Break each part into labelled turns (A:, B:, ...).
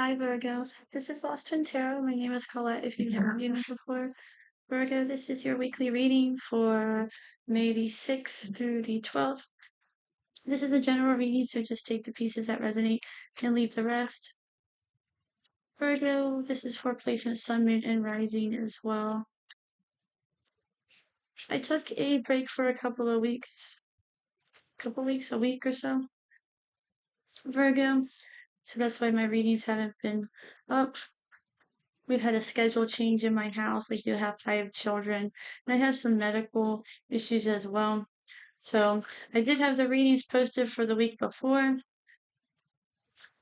A: Hi Virgo, this is Lost Twin Tarot. My name is Colette if you've never viewed me before. Virgo, this is your weekly reading for May the 6th through the 12th. This is a general reading, so just take the pieces that resonate and leave the rest. Virgo, this is for placement, sun, moon, and rising as well. I took a break for a week or so. Virgo, so that's why my readings haven't been up. We've had a schedule change in my house. I have children, and I have some medical issues as well. So I did have the readings posted for the week before,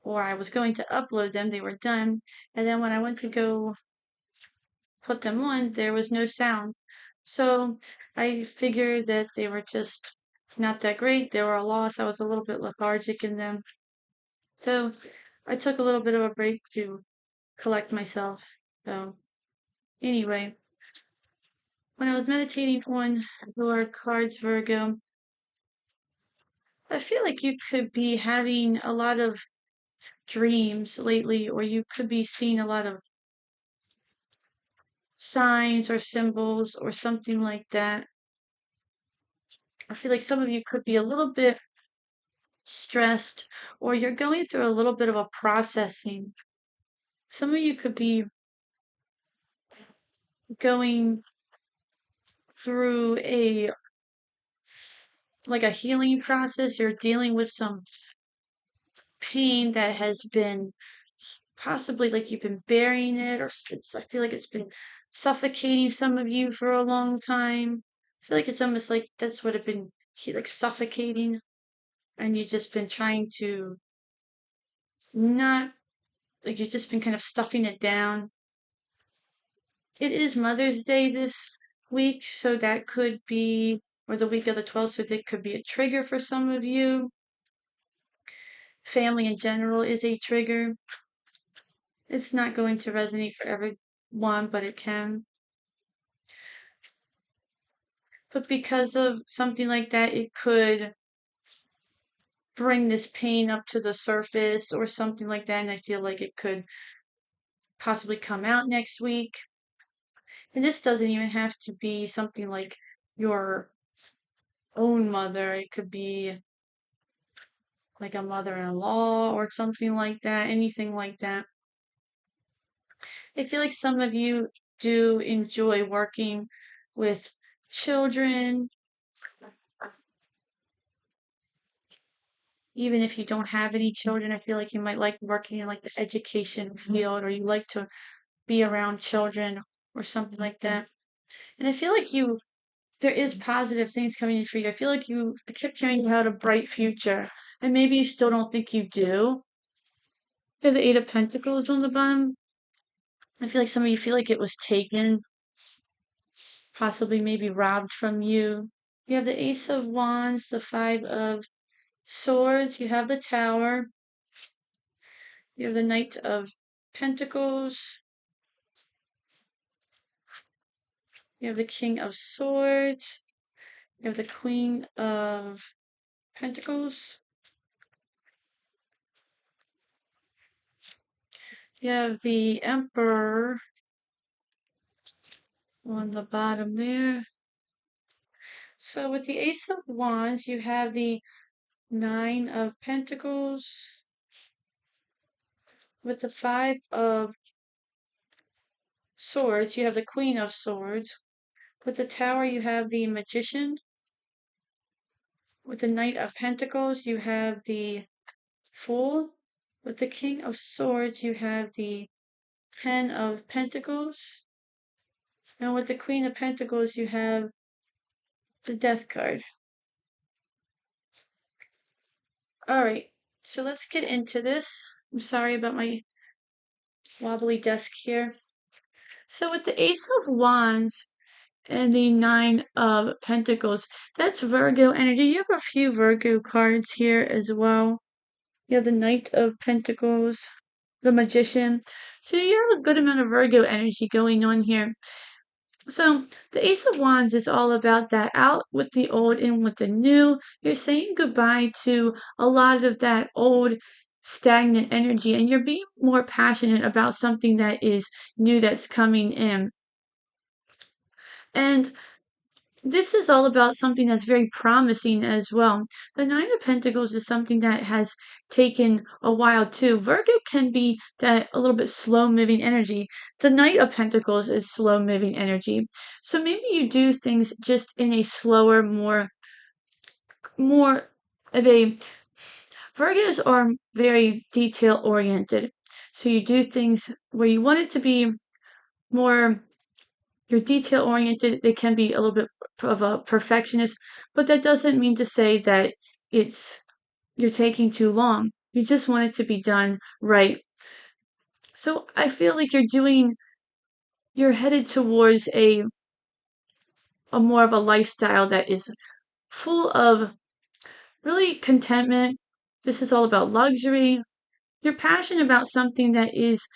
A: or I was going to upload them. They were done. And then when I went to go put them on, there was no sound. So I figured that they were just not that great. They were a loss. I was a little bit lethargic in them. So I took a little bit of a break to collect myself. So anyway, when I was meditating on your cards, Virgo, I feel like you could be having a lot of dreams lately, or you could be seeing a lot of signs or symbols or something like that. I feel like some of you could be a little bit stressed, or you're going through a little bit of a processing. Some of you could be going through a healing process. You're dealing with some pain that has been possibly like you've been burying it, or I feel like it's been suffocating some of you for a long time. I feel like it's almost like that's what it's been like suffocating, and you've just been trying to not like you've just been kind of stuffing it down. It is Mother's Day this week, so that could be, or the week of the 12th, so that could be a trigger for some of you. Family in general is a trigger. It's not going to resonate for everyone, but it can. But because of something like that, it could bring this pain up to the surface or something like that. And I feel like it could possibly come out next week. And this doesn't even have to be something like your own mother. It could be like a mother-in-law or something like that, anything like that. I feel like some of you do enjoy working with children, even if you don't have any children. I feel like you might like working in like the education field, or you like to be around children or something like that. And I feel like there is positive things coming in for you. I feel like I kept hearing you had a bright future, and maybe you still don't think you do. You have the Eight of Pentacles on the bottom. I feel like some of you feel like it was taken, possibly maybe robbed from you. You have the Ace of Wands, the Five of Swords, you have the Tower, you have the Knight of Pentacles, you have the King of Swords, you have the Queen of Pentacles, you have the Emperor on the bottom there. So with the Ace of Wands, you have the Nine of Pentacles. With the Five of Swords, you have the Queen of Swords. With the Tower, you have the Magician. With the Knight of Pentacles, you have the Fool. With the King of Swords, you have the Ten of Pentacles. And with the Queen of Pentacles, you have the Death card. Alright, so let's get into this. I'm sorry about my wobbly desk here. So with the Ace of Wands and the Nine of Pentacles, that's Virgo energy. You have a few Virgo cards here as well. You have the Knight of Pentacles, the Magician. So you have a good amount of Virgo energy going on here. So the Ace of Wands is all about that, out with the old, in with the new. You're saying goodbye to a lot of that old stagnant energy and you're being more passionate about something that is new that's coming in. And this is all about something that's very promising as well. The Nine of Pentacles is something that has taken a while too. Virgo can be that a little bit slow moving energy. The Knight of Pentacles is slow moving energy. So maybe you do things just in a slower, more of a Virgos are very detail oriented. So you do things where you want it to be more, you're detail oriented. They can be a little bit of a perfectionist, but that doesn't mean to say that it's you're taking too long. You just want it to be done right. So I feel like you're headed towards a more of a lifestyle that is full of really contentment. This is all about luxury. You're passionate about something that is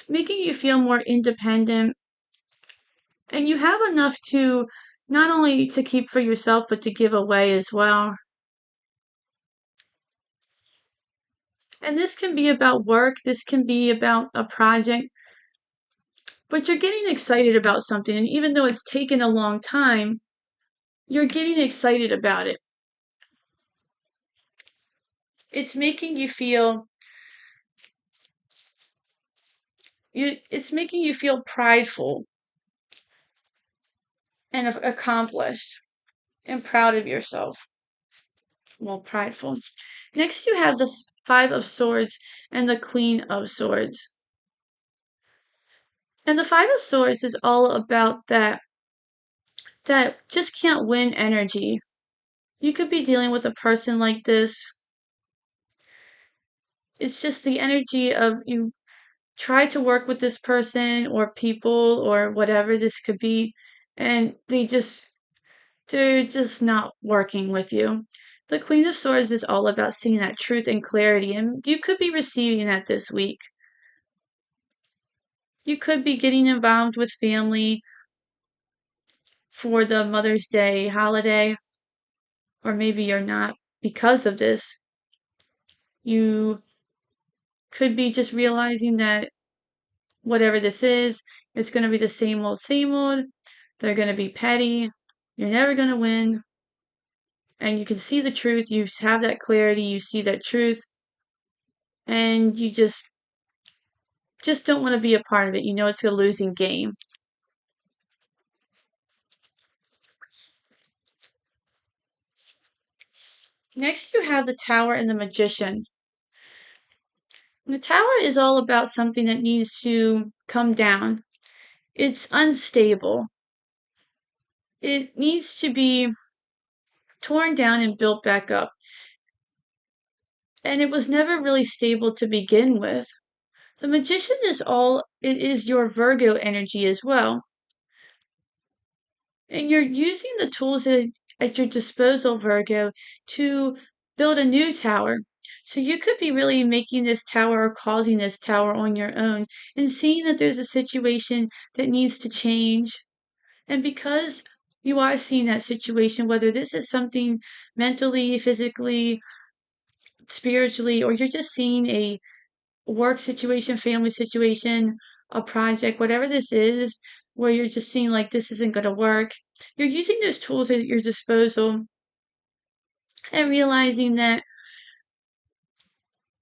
A: making you feel more independent, and you have enough to not only to keep for yourself but to give away as well. And this can be about work, this can be about a project, but you're getting excited about something, and even though it's taken a long time, you're getting excited about it. It's making you feel it's making you feel prideful and accomplished and proud of yourself. Well, prideful. Next, you have the Five of Swords and the Queen of Swords. And the Five of Swords is all about that just can't win energy. You could be dealing with a person like this. It's just the energy of you try to work with this person or people or whatever this could be, and they're just not working with you. The Queen of Swords is all about seeing that truth and clarity, and you could be receiving that this week. You could be getting involved with family for the Mother's Day holiday, or maybe you're not because of this. You could be just realizing that whatever this is, it's going to be the same old, same old. They're going to be petty. You're never going to win. And you can see the truth. You have that clarity. You see that truth. And you just don't want to be a part of it. You know it's a losing game. Next, you have the Tower and the Magician. The Tower is all about something that needs to come down. It's unstable. It needs to be torn down and built back up. And it was never really stable to begin with. The Magician it is your Virgo energy as well. And you're using the tools at your disposal, Virgo, to build a new tower. So you could be really making this tower or causing this tower on your own and seeing that there's a situation that needs to change. And because you are seeing that situation, whether this is something mentally, physically, spiritually, or you're just seeing a work situation, family situation, a project, whatever this is, where you're just seeing like this isn't going to work, you're using those tools at your disposal and realizing that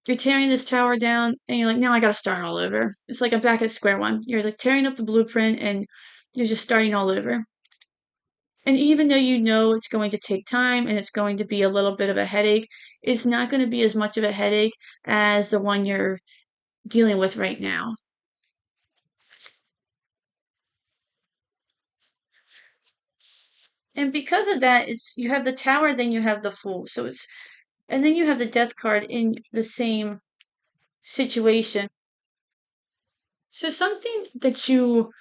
A: you're tearing this tower down and you're like, now I got to start all over. It's like I'm back at square one. You're like tearing up the blueprint and you're just starting all over. And even though you know it's going to take time and it's going to be a little bit of a headache, it's not going to be as much of a headache as the one you're dealing with right now. And because of that, it's you have the tower, then you have the fool. So it's and then you have the death card in the same situation. So something that you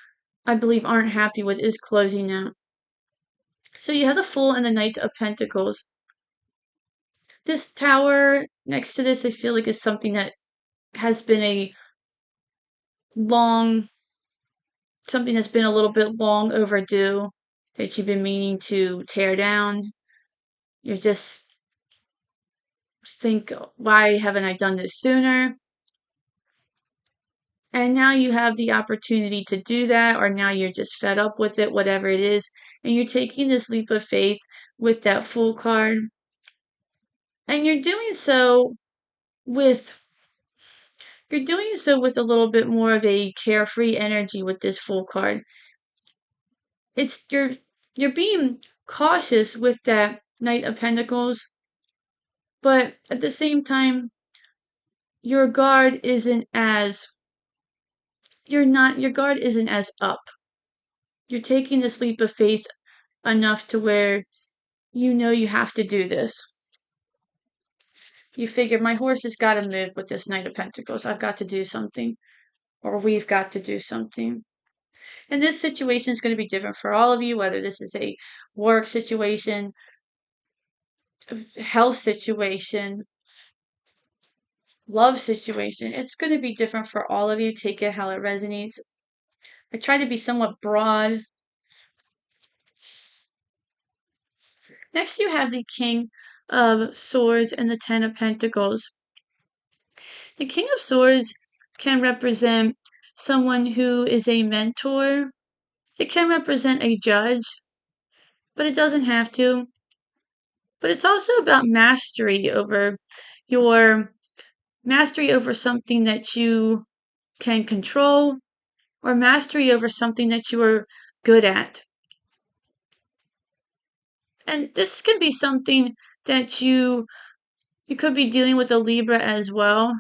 A: I believe aren't happy with is closing out. So you have the fool and the knight of pentacles. This tower next to this I feel like is something that has been a long something that's been a little bit long overdue that you've been meaning to tear down. You're just think, why haven't I done this sooner? And now you have the opportunity to do that, or now you're just fed up with it, whatever it is, and you're taking this leap of faith with that Fool card. And with you're doing so with a little bit more of a carefree energy with this Fool card. It's you're being cautious with that Knight of Pentacles, but at the same time, your guard isn't as your guard isn't as up. You're taking this leap of faith enough to where you know you have to do this. You figure my horse has got to move with this Knight of Pentacles. I've got to do something, or we've got to do something. And this situation is going to be different for all of you, whether this is a work situation, health situation, love situation. It's going to be different for all of you. Take it how it resonates. I try to be somewhat broad. Next, you have the King of Swords and the Ten of Pentacles. The King of Swords can represent someone who is a mentor. It can represent a judge, but it doesn't have to. But it's also about your mastery over something that you can control, or mastery over something that you are good at. And this can be something that you could be dealing with a Libra as well.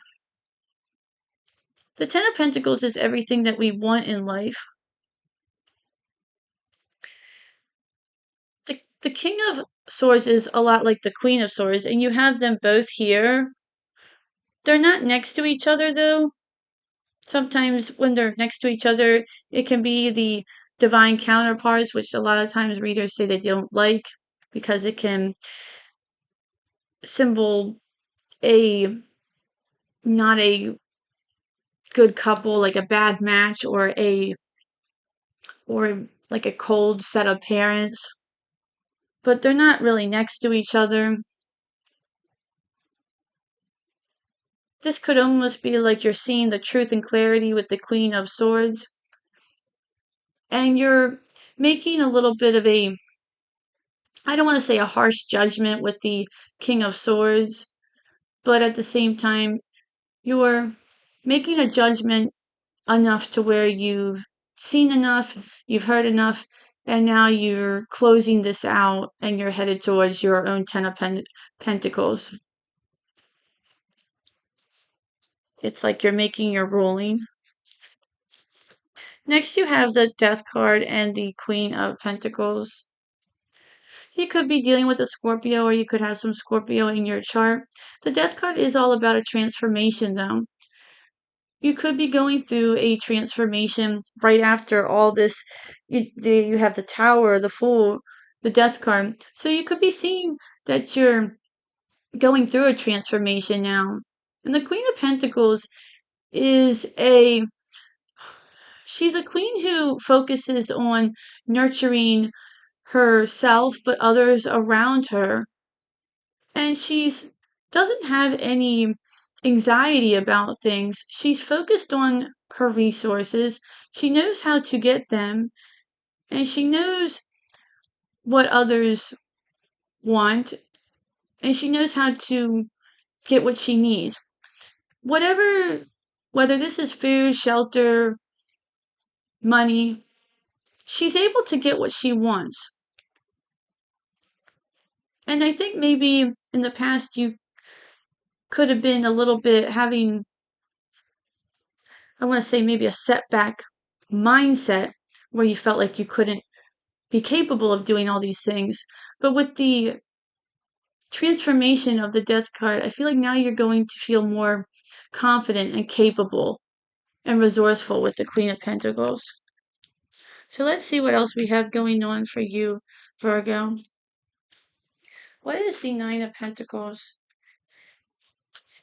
A: The Ten of Pentacles is everything that we want in life. The King of Swords is a lot like the Queen of Swords, and you have them both here. They're not next to each other, though. Sometimes when they're next to each other, it can be the divine counterparts, which a lot of times readers say they don't like because it can symbol a not a good couple, like a bad match, or like a cold set of parents. But they're not really next to each other. This could almost be like you're seeing the truth and clarity with the Queen of Swords. And you're making a little bit of I don't want to say a harsh judgment with the King of Swords, but at the same time, you're making a judgment enough to where you've seen enough, you've heard enough, and now you're closing this out and you're headed towards your own Ten of Pentacles. It's like you're making your ruling. Next, you have the Death card and the Queen of Pentacles. You could be dealing with a Scorpio, or you could have some Scorpio in your chart. The Death card is all about a transformation, though. You could be going through a transformation right after all this. You have the Tower, the Fool, the Death card. So you could be seeing that you're going through a transformation now. And the Queen of Pentacles is she's a queen who focuses on nurturing herself, but others around her. And she's doesn't have any anxiety about things. She's focused on her resources. She knows how to get them, and she knows what others want, and she knows how to get what she needs. Whether this is food, shelter, money, she's able to get what she wants. And I think maybe in the past you could have been a little bit having, I want to say, maybe a setback mindset where you felt like you couldn't be capable of doing all these things. But with the transformation of the Death card, I feel like now you're going to feel more confident and capable and resourceful with the Queen of Pentacles. So let's see what else we have going on for you, Virgo. What is the Nine of Pentacles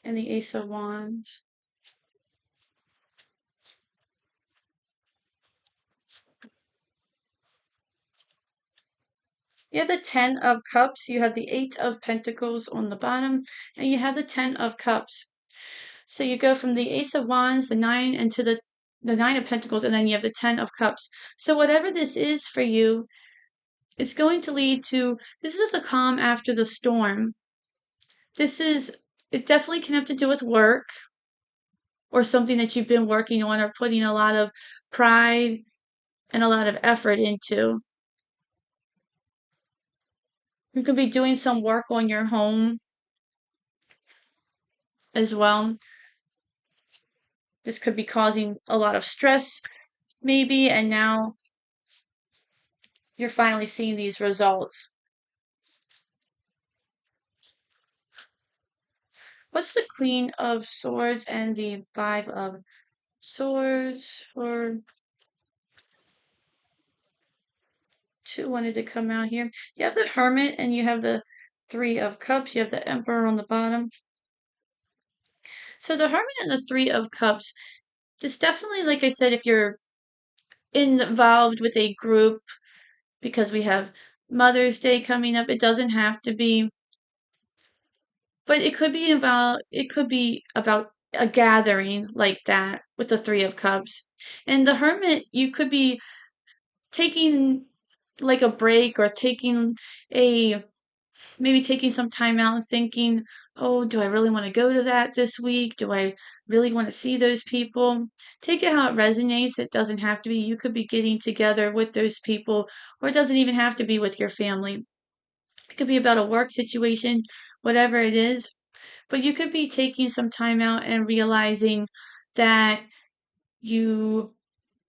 A: and the Ace of Wands? You have the Ten of Cups, you have the Eight of Pentacles on the bottom, and you have the Ten of Cups. So you go from the Ace of Wands, the Nine, and to the Nine of Pentacles, and then you have the Ten of Cups. So whatever this is for you, it's going to lead to, this is the calm after the storm. It definitely can have to do with work or something that you've been working on or putting a lot of pride and a lot of effort into. You could be doing some work on your home as well. This could be causing a lot of stress, maybe, and now you're finally seeing these results. What's the Queen of Swords and the Five of Swords? Or two wanted to come out here. You have the Hermit and you have the Three of Cups. You have the Emperor on the bottom. So the Hermit and the Three of Cups, this definitely, like I said, if you're involved with a group, because we have Mother's Day coming up, it doesn't have to be, but it could be about a gathering like that with the Three of Cups. And the Hermit, you could be taking like a break or taking a maybe taking some time out and thinking, oh, do I really want to go to that this week? Do I really want to see those people? Take it how it resonates. It doesn't have to be. You could be getting together with those people, or it doesn't even have to be with your family. It could be about a work situation, whatever it is. But you could be taking some time out and realizing that you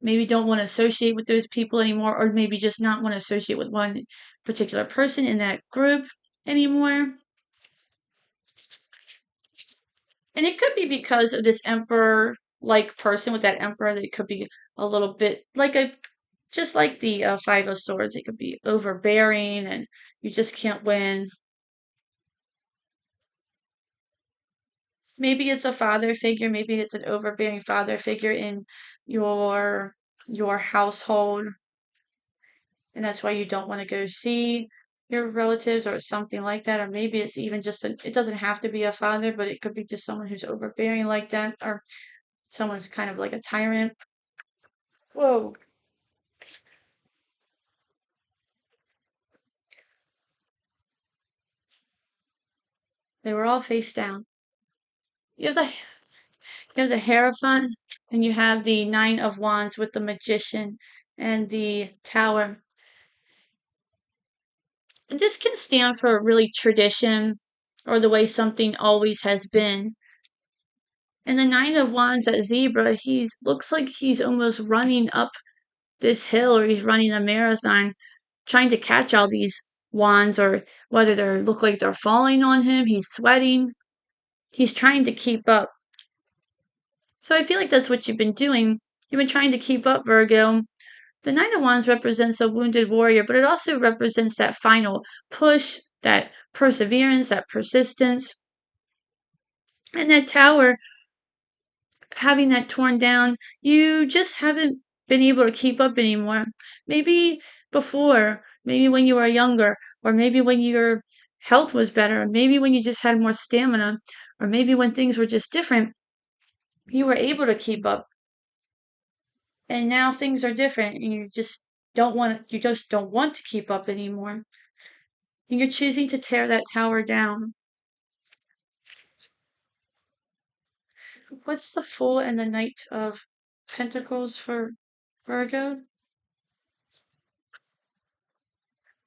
A: maybe don't want to associate with those people anymore, or maybe just not want to associate with one particular person in that group anymore. And it could be because of this emperor like person with that emperor. That could be a little bit like just like the Five of Swords. It could be overbearing and you just can't win. Maybe it's a father figure. Maybe it's an overbearing father figure in your your household, and that's why you don't want to go see your relatives or something like that. Or maybe it's even just it doesn't have to be a father, but it could be just someone who's overbearing like that, or someone's kind of like a tyrant. Whoa. They were all face down. You have the you have the Hierophant, and you have the Nine of Wands with the Magician and the Tower. And this can stand for really tradition or the way something always has been. And the Nine of Wands, that zebra, he's looks like he's almost running up this hill, or he's running a marathon trying to catch all these wands, or whether they look like they're falling on him. He's sweating. He's trying to keep up. So I feel like that's what you've been doing. You've been trying to keep up, Virgo. The Nine of Wands represents a wounded warrior, but it also represents that final push, that perseverance, that persistence. And that Tower, having that torn down, you just haven't been able to keep up anymore. Maybe before, maybe when you were younger, or maybe when your health was better, or maybe when you just had more stamina, or maybe when things were just different, you were able to keep up. And now things are different, and you just don't want to keep up anymore. And you're choosing to tear that tower down. What's the Fool and the Knight of Pentacles for Virgo?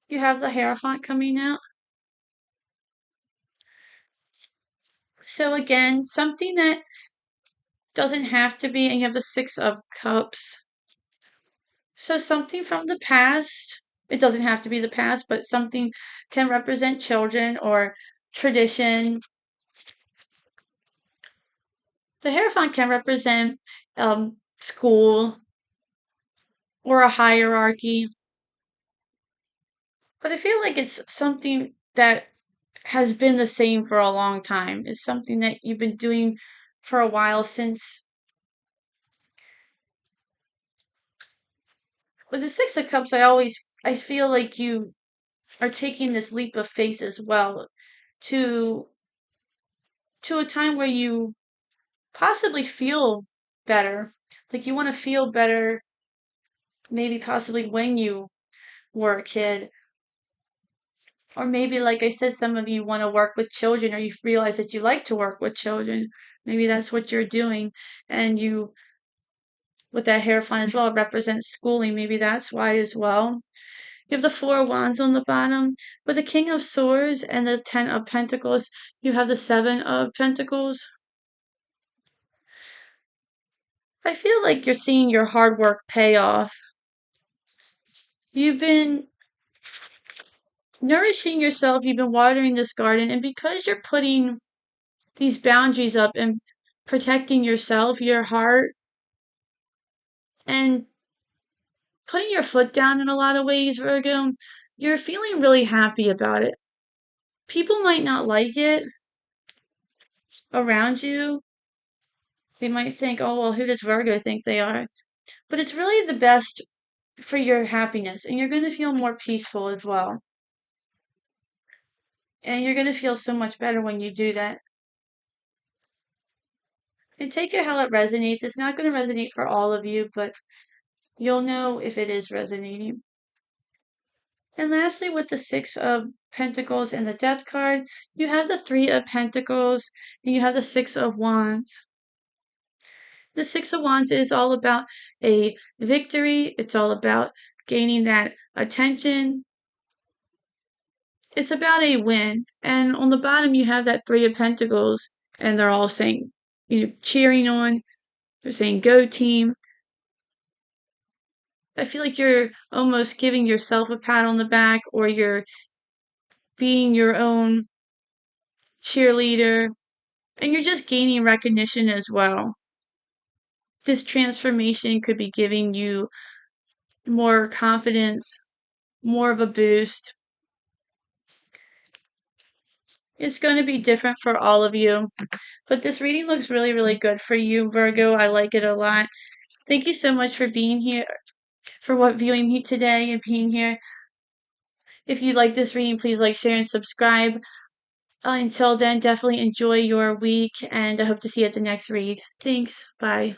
A: You have the Hierophant coming out. So again, something that doesn't have to be, and you have the Six of Cups. So something from the past, it doesn't have to be the past, but something can represent children or tradition. The Hierophant can represent school or a hierarchy, but I feel like it's something that has been the same for a long time. It's something that you've been doing for a while since. With the Six of Cups, I feel like are taking this leap of faith as well to a time where you possibly feel better. Like you want to feel better, maybe possibly when you were a kid. Or maybe, like I said, some of you want to work with children or you realize that you like to work with children. Maybe that's what you're doing. And you, with that Hierophant as well, represents schooling. Maybe that's why as well. You have the Four of Wands on the bottom. With the King of Swords and the Ten of Pentacles, you have the Seven of Pentacles. I feel like you're seeing your hard work pay off. You've been nourishing yourself, you've been watering this garden, and because you're putting these boundaries up and protecting yourself, your heart, and putting your foot down in a lot of ways, Virgo, you're feeling really happy about it. People might not like it around you. They might think, oh, well, who does Virgo think they are? But it's really the best for your happiness, and you're going to feel more peaceful as well. And you're going to feel so much better when you do that. And take it how it resonates. It's not going to resonate for all of you, but you'll know if it is resonating. And lastly, with the Six of Pentacles and the Death card, you have the Three of Pentacles and you have the Six of Wands. The Six of Wands is all about a victory. It's all about gaining that attention. It's about a win. And on the bottom, you have that Three of Pentacles, and they're all saying, cheering on. They're saying, go team. I feel like you're almost giving yourself a pat on the back, or you're being your own cheerleader, and you're just gaining recognition as well. This transformation could be giving you more confidence, more of a boost. It's going to be different for all of you, but this reading looks really, really good for you, Virgo. I like it a lot. Thank you so much for being here, for viewing me today and being here. If you like this reading, please like, share, and subscribe. Until then, definitely enjoy your week, and I hope to see you at the next read. Thanks. Bye.